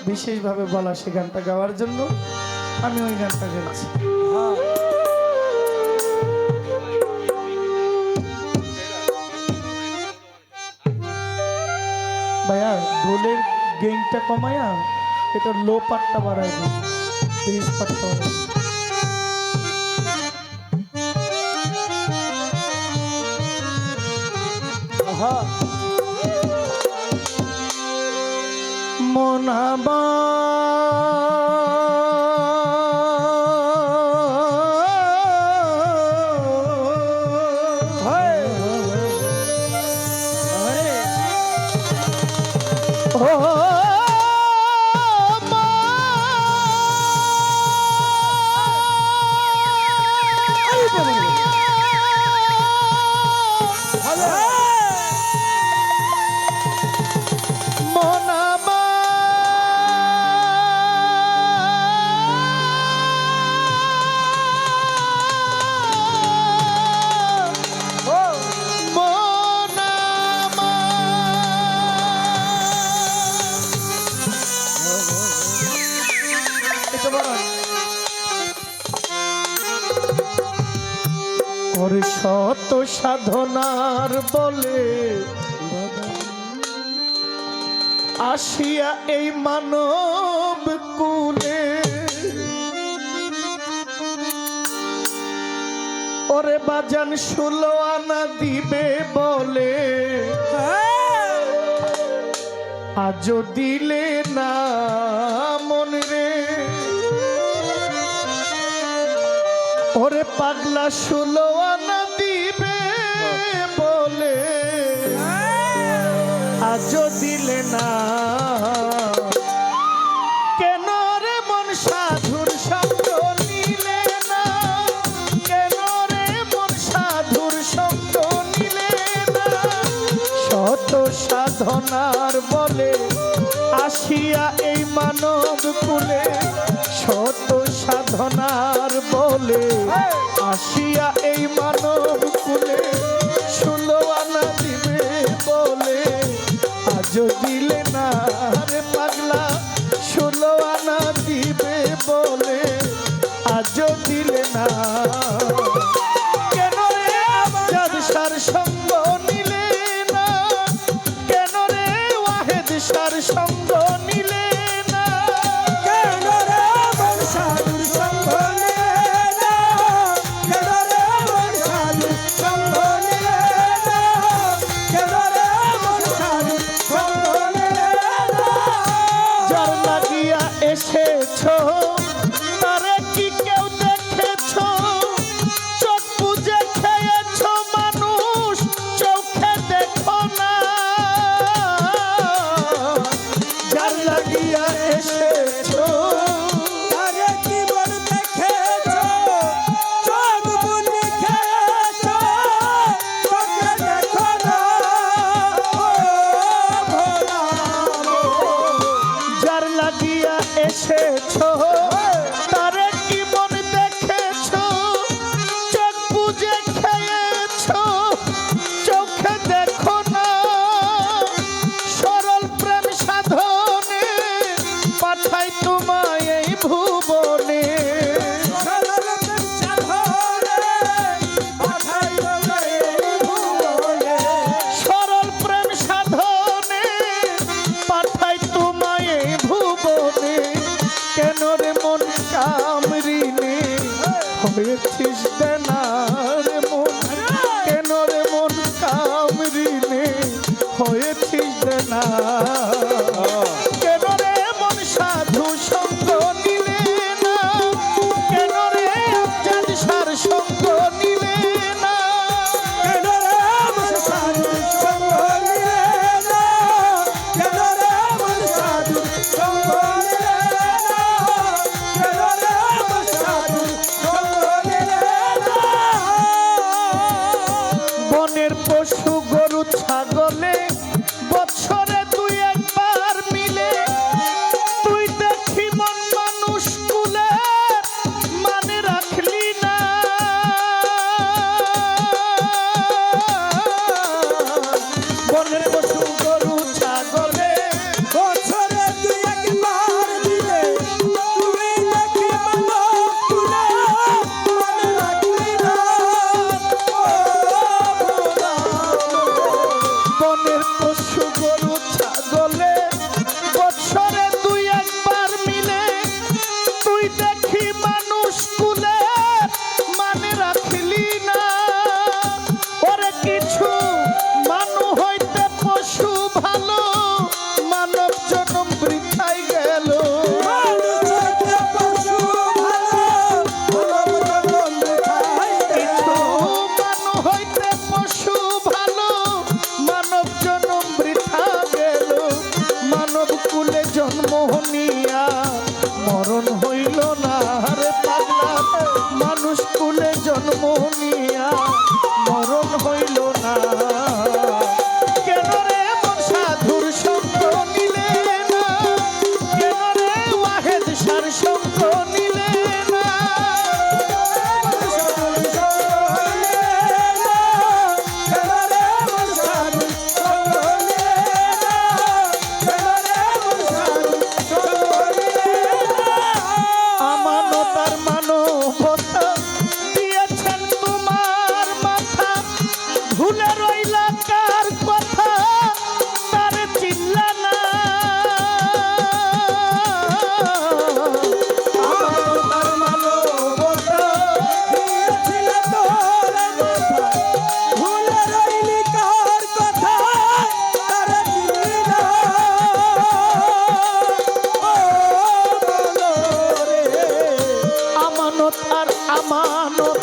বিশেষভাবে বলা সে গানটা গাওয়ার জন্য আমি ওই গানটা গেয়েছি। ভাইয়া ঢোলের গেইনটা কমায়া এটা লো পাটটা বাড়াই দিন, বেস পাটটা বাড়াই দিন। মনাবা ওর শত সাধনার বলে আসিয়া এই মানব কুলে ওরে বাজান 16 আনা দিবে বলে আজও দিলে না মন রে ওরে পাগলা 16 আনা দিবে বলে আজও দিলে না কেন রে মন সাধুর সঙ্গ নিলে না কেন রে মন সাধুর সঙ্গ নিলে না শত সাধনার বলে আসিয়া এই মানব কুলে শত সাধনার বলে আসিয়া এই মানব কুলে 16 আনা দিবে বলে আজও দিলে না রে পাগলা 16 আনা দিবে বলে আজও দিলে না কেন রে আজাদ সার সঙ্গ নিলে না কেন রে ওয়াহেদ সার সঙ্গ নিলে না কেন রে বংশালুর সঙ্গ নিলে না কেন রে বংশালুর সঙ্গ নিলে না কেন রে বংশালুর সঙ্গ নিলে না যার লাগিয়া এসেছো তারে কি কেউ দেখেছো চোখ বুজে খেয়েছো মানুষ চোখে দেখো না যার লাগিয়া এসেছো তারে কি বল দেখেছো চোখ বুজে খেয়েছো চোখে দেখো না ভোলা যার লাগিয়া এসেছো তারে কি মন দেখেছো চোখ বুজে খেয়েছো চোখে দেখো না সরল প্রেম সাধনে পাঠাই তোমায় এই ভুবনে সরল প্রেম সাধনে পাঠাই তোমায় এই ভুবনে সরল প্রেম সাধনে পাঠাই তোমায় এই ভুবনে কেন রে মন কামরিনে হয়েছিস দেনা রে মন কেন রে মন কামরিনে হয়েছিস দেনা কেন রে মন সাধু সঙ্গ নিলে না কেন রে আজাদ সার সঙ্গ নিলে না কেন রে মন সাধু সঙ্গ নিলে না কেন রে মন সাধু সঙ্গ নিলে না কেন রে মন সাধু সঙ্গ নিলে না মরণ হইল না রে পাগলা মানুষ কুলে জন্ম নিয়া মরণ হইল না কেন রে মন সাধুর সঙ্গ নিলে না কেন রে ওয়াহেদ সার সঙ্গ নিলে না আমানতার মানবতা দিয়েছেন তোমার মাথা ভুলে রইলা কার কথা তার চিল্লা না আমানতার মানবতা দিয়েছিল তোর মাথা ভুলে রইলি কার কথা তার চিল্লা আমানত আর আমানত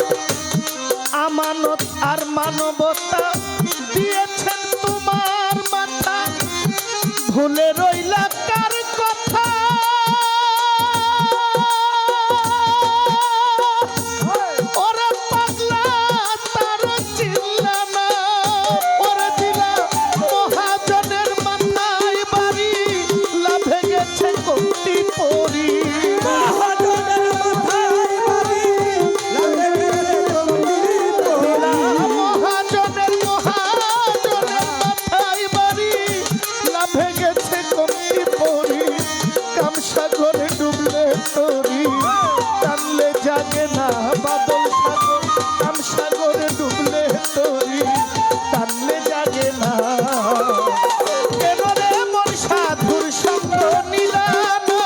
আমানত আর মানবতা দিয়েছেন তোমার মাথা ভুলে রইলা কার কথা ওরে পাগলা তার চিল্লা না ওরে দিলা মহাজনের মাথায় বাড়ি লাভে গেছে কোটি পরি মহাজনের মাথায় বাড়ি লাভে গেছে কোটি পরি মহাজনের মাথায় বাড়ি লাভে গেছে কোটি পরি কামসাগরে ডুবলে তরি টানলে জাগে না বাদল সাগর কামসাগরে ডুবলে তরি টানলে জাগে না কেন রে মন সাধুর সঙ্গ নিলা না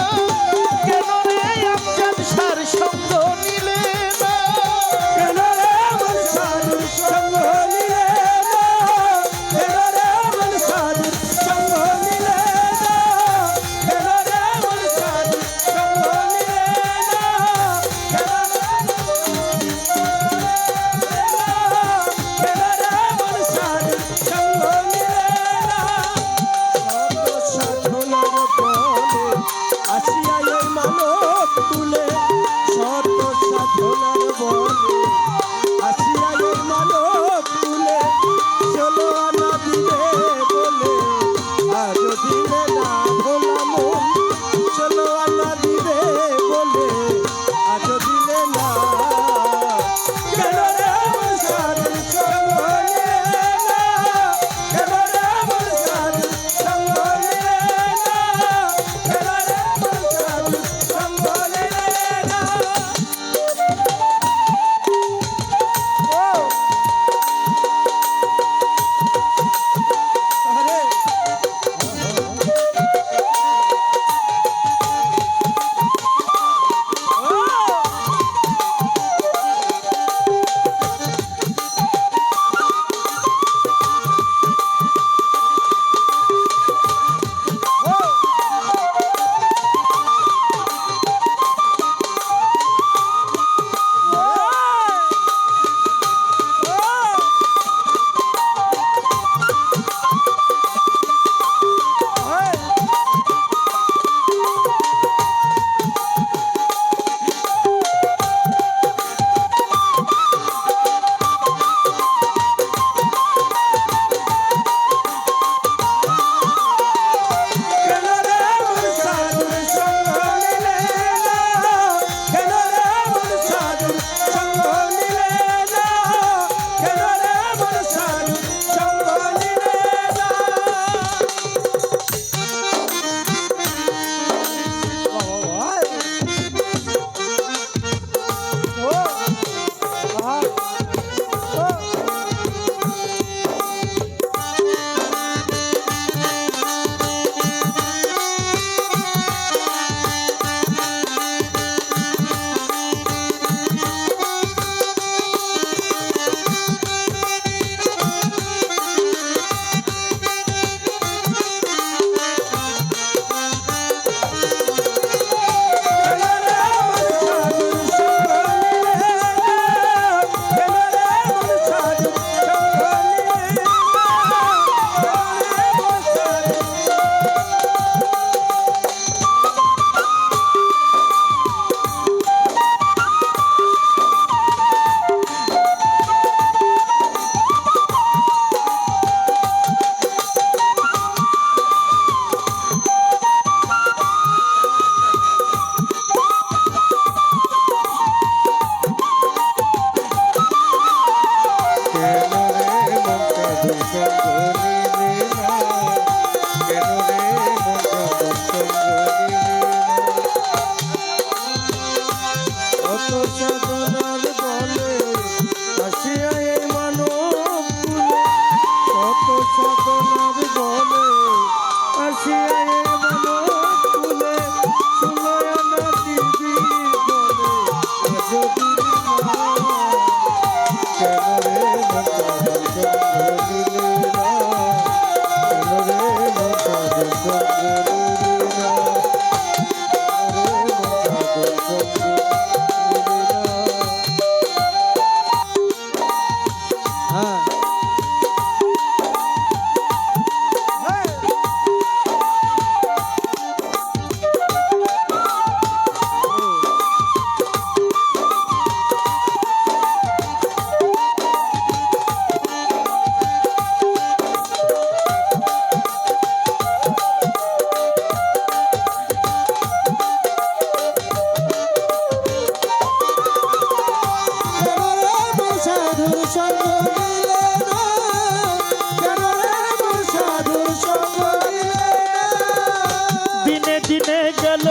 গেল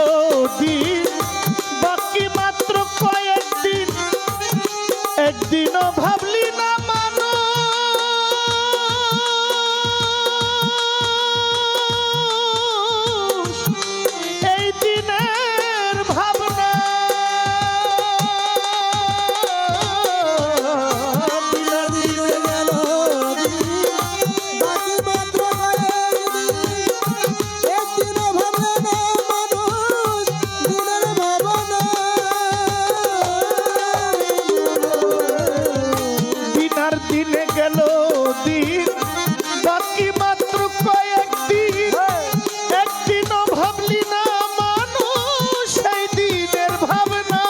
দিন বাকি মাত্র কয়েকদিন একদিনও ভাবলি না মানুষ এই দিনের ভাবনা দিনের দিনে গেল বাকি মাত্র একদিনও ভাবলে না মানুষ দিনের ভাবনা দিনার দিনে গেল দিন বাকি মাত্র কয়েকদিন একদিনও ভাবলি না মানুষ সেই দিনের ভাবনা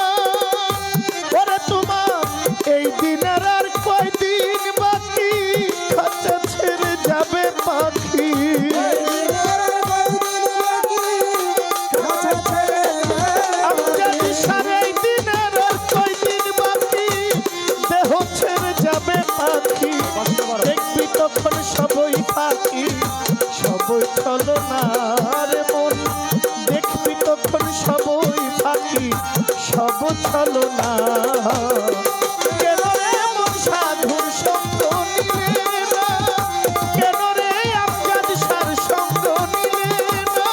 ওরে তোমার এই দিনের আর কয়দিন বাকি খাঁচা ছেড়ে যাবে পাখি আমজাদ সারে এই দিনের আর কয়দিন বাকি দেহ ছেড়ে যাবে পাখি দেখবি তখন সবই পাখি সবই চলো না রে মন দেখবি তখন সবই পাখি সব চলো না কেন রে মন সাধুর সঙ্গ নিলে না কেন রে আমজাদ সার সঙ্গ নিলে না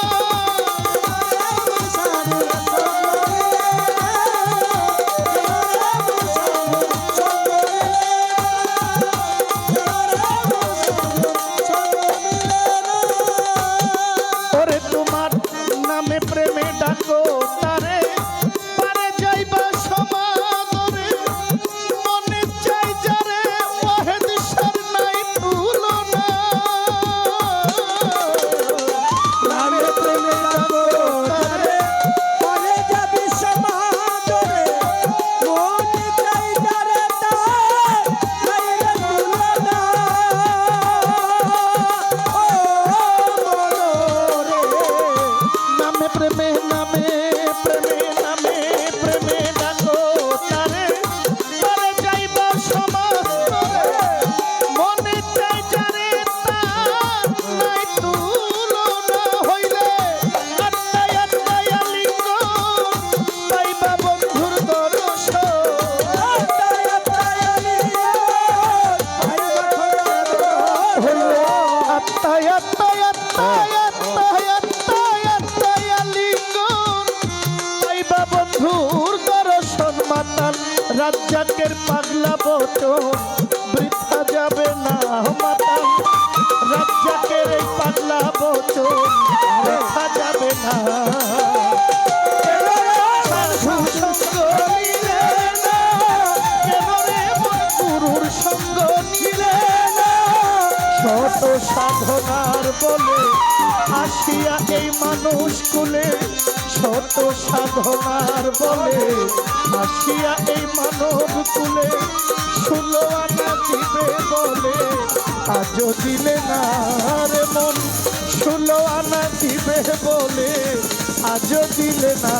ওরে তোমার নামে প্রেমে ডাকো তারে পারে যাইবা সমাদরে মনে চাই যারে ওয়াহেদ সার নাই তুলনা নামে প্রেমে ডাকো তারে পরে যাবি সমাদরে মনে চাই যারে তার খাইলে তুলনা ও মনোরে নামে প্রেমে প্রেমে ডাকো তারে তারে যাইবা সমাদরে মনে চাই যারে তার নাই তুলনা হইলে আত্মায় আত্মায় আলিঙ্গ পাইবা বন্ধুর দর্শন আত্মায় আত্মায় হইলে আত্মায় আত্মায় আত্মায় আত্মায় আত্মায় আত্মায় আলিঙ্গন পাইবা বন্ধুর দর্শন মাতাল রাজ্জাকের পাগলা বচন বৃথা যাবে না মাতাল রাজ্জাকের এই পাগলা বচন বৃথা যাবে না কেন রে সাধু সঙ্গ নিলে না? কেন রে মন গুরুর সঙ্গ নিলে না? শত সাধনার বলে আসিয়া এই মানুষ কুলে শত সাধনার বলে আসিয়া এই মানব কুলে 16 আনা দিবে বলে আজও দিলে না রে মন 16 আনা দিবে বলে আজও দিলে না